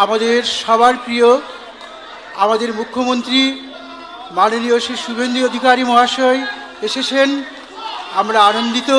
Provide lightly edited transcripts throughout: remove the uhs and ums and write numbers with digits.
আমাদের সবার প্রিয় আমাদের মুখ্যমন্ত্রী মাননীয় শ্রী শুভেন্দু অধিকারী মহাশয় এসেছেন। আমরা আনন্দিত।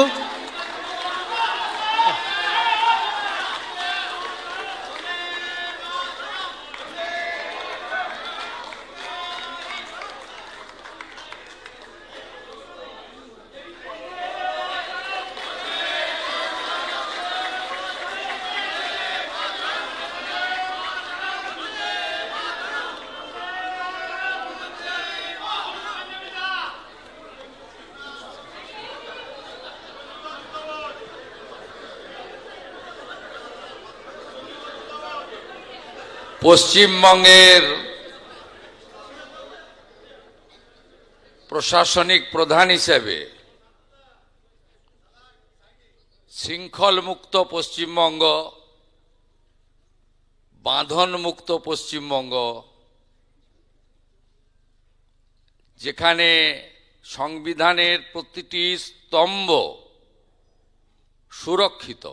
পশ্চিমবঙ্গের প্রশাসনিক প্রধান হিসেবে শৃঙ্খলমুক্ত পশ্চিমবঙ্গ, বাঁধনমুক্ত পশ্চিমবঙ্গ, যেখানে সংবিধানের প্রতিটি স্তম্ভ সুরক্ষিত,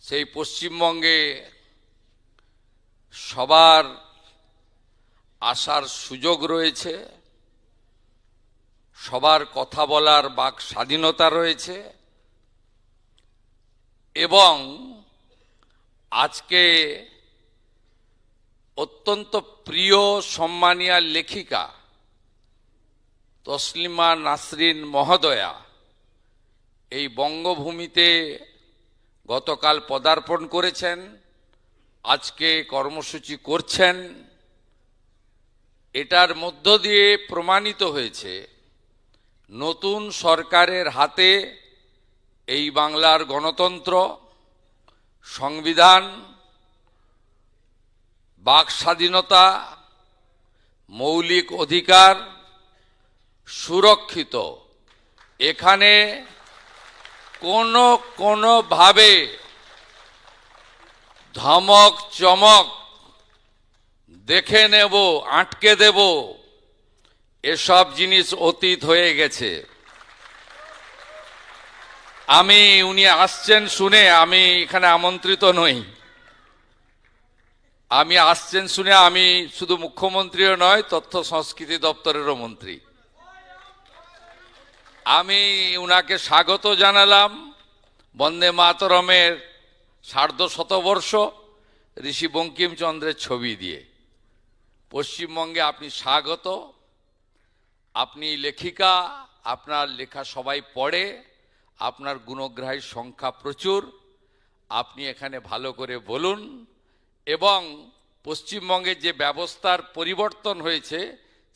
সেই পশ্চিমবঙ্গে সবার আসার সুযোগ রয়েছে, সবার কথা বলার বাক স্বাধীনতা রয়েছে এবং আজকে অত্যন্ত প্রিয় সম্মানীয় লেখিকা তসলিমা নাসরিন মহোদয়া এই বঙ্গভূমিতে গতকাল পদার্পণ করেছেন, আজকে কর্মসূচি করছেন। এটার মধ্য দিয়ে প্রমাণিত হয়েছে নতুন সরকারের হাতে এই বাংলার গণতন্ত্র, সংবিধান, বাক স্বাধীনতা, মৌলিক অধিকার সুরক্ষিত। এখানে কোনোভাবে ধমক চমক, দেখে নেব, আটকে দেব, এসব জিনিস অতীত হয়ে গেছে। উনি আসছেন শুনে আমি এখানে আমন্ত্রিত নই। আসছেন শুনে আমি শুধু মুখ্যমন্ত্রীও নয়, তথ্য সংস্কৃতি দপ্তরেরও মন্ত্রী। উনাকে স্বাগত জানালাম বন্দে মাতরমের সার্ধশতবর্ষ ঋষি বঙ্কিমচন্দ্রের ছবি দিয়ে। পশ্চিমবঙ্গে আপনি স্বাগত। আপনি লেখিকা, আপনার লেখা সবাই পড়ে, আপনার গুণগ্রাহীর সংখ্যা প্রচুর। আপনি এখানে ভালো করে বলুন এবং পশ্চিমবঙ্গের যে ব্যবস্থার পরিবর্তন হয়েছে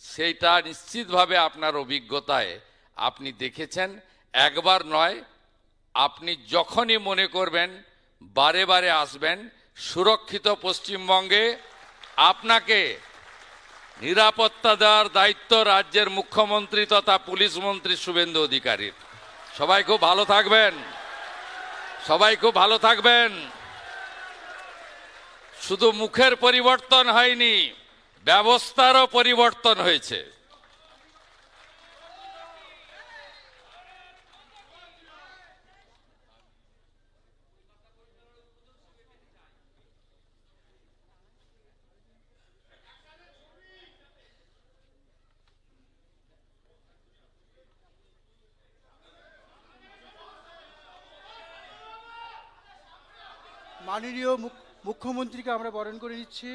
সেইটা নিশ্চিতভাবে আপনার অভিজ্ঞতায় আপনি দেখেছেন। একবার নয়, আপনি যখনই মনে করবেন বারে বারে আসবেন। সুরক্ষিত পশ্চিমবঙ্গে আপনাকে নিরাপত্তা দেওয়ার দায়িত্ব রাজ্যের মুখ্যমন্ত্রী তথা পুলিশ মন্ত্রী শুভেন্দু অধিকারীর। সবাই খুব ভালো থাকবেন, সবাই খুব ভালো থাকবেন। শুধু মুখের পরিবর্তন হয়নি, ব্যবস্থারও পরিবর্তন হয়েছে। মাননীয় মুখ্যমন্ত্রীকে আমরা বরণ করে নিচ্ছি।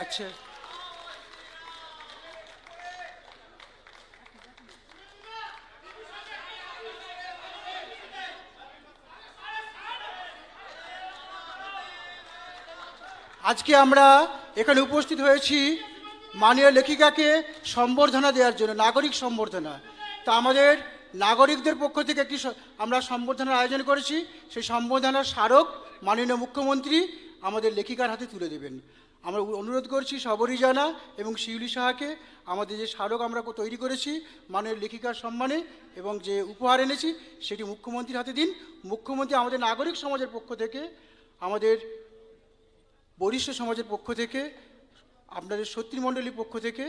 আচ্ছা, আজকে আমরা এখানে উপস্থিত হয়েছি মাননীয় লেখিকাকে সম্বর্ধনা দেওয়ার জন্য, নাগরিক সম্বর্ধনা। তা আমাদের নাগরিকদের পক্ষ থেকে আমরা সম্বর্ধনার আয়োজন করেছি। সেই সম্বর্ধনার স্মারক মাননীয় মুখ্যমন্ত্রী আমাদের লেখিকার হাতে তুলে দেবেন। আমরা অনুরোধ করছি সবরীজানা এবং শিউলি সাহাকে আমাদের যে স্মারক আমরা তৈরি করেছি মাননীয় লেখিকার সম্মানে এবং যে উপহার এনেছি সেটি মুখ্যমন্ত্রীর হাতে দিন। মুখ্যমন্ত্রী আমাদের নাগরিক সমাজের পক্ষ থেকে, আমাদের বরিষ্ঠ সমাজের পক্ষ থেকে, আপনাদের সত্যিমণ্ডলীর পক্ষ থেকে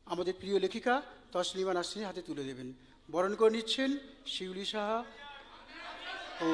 আমাদের প্রিয় লেখিকা তসলিমা নাসরিনের হাতে তুলে দেবেন। বরণ করে নিচ্ছেন শিউলি সাহা ও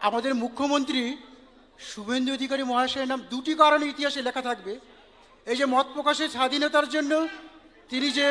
আমাদের মুখ্যমন্ত্রী শুভেন্দু অধিকারী মহাশয়ের নাম দুটি কারণে ইতিহাসে লেখা থাকবে। এই যে মত প্রকাশের স্বাধীনতার জন্য তিনি যে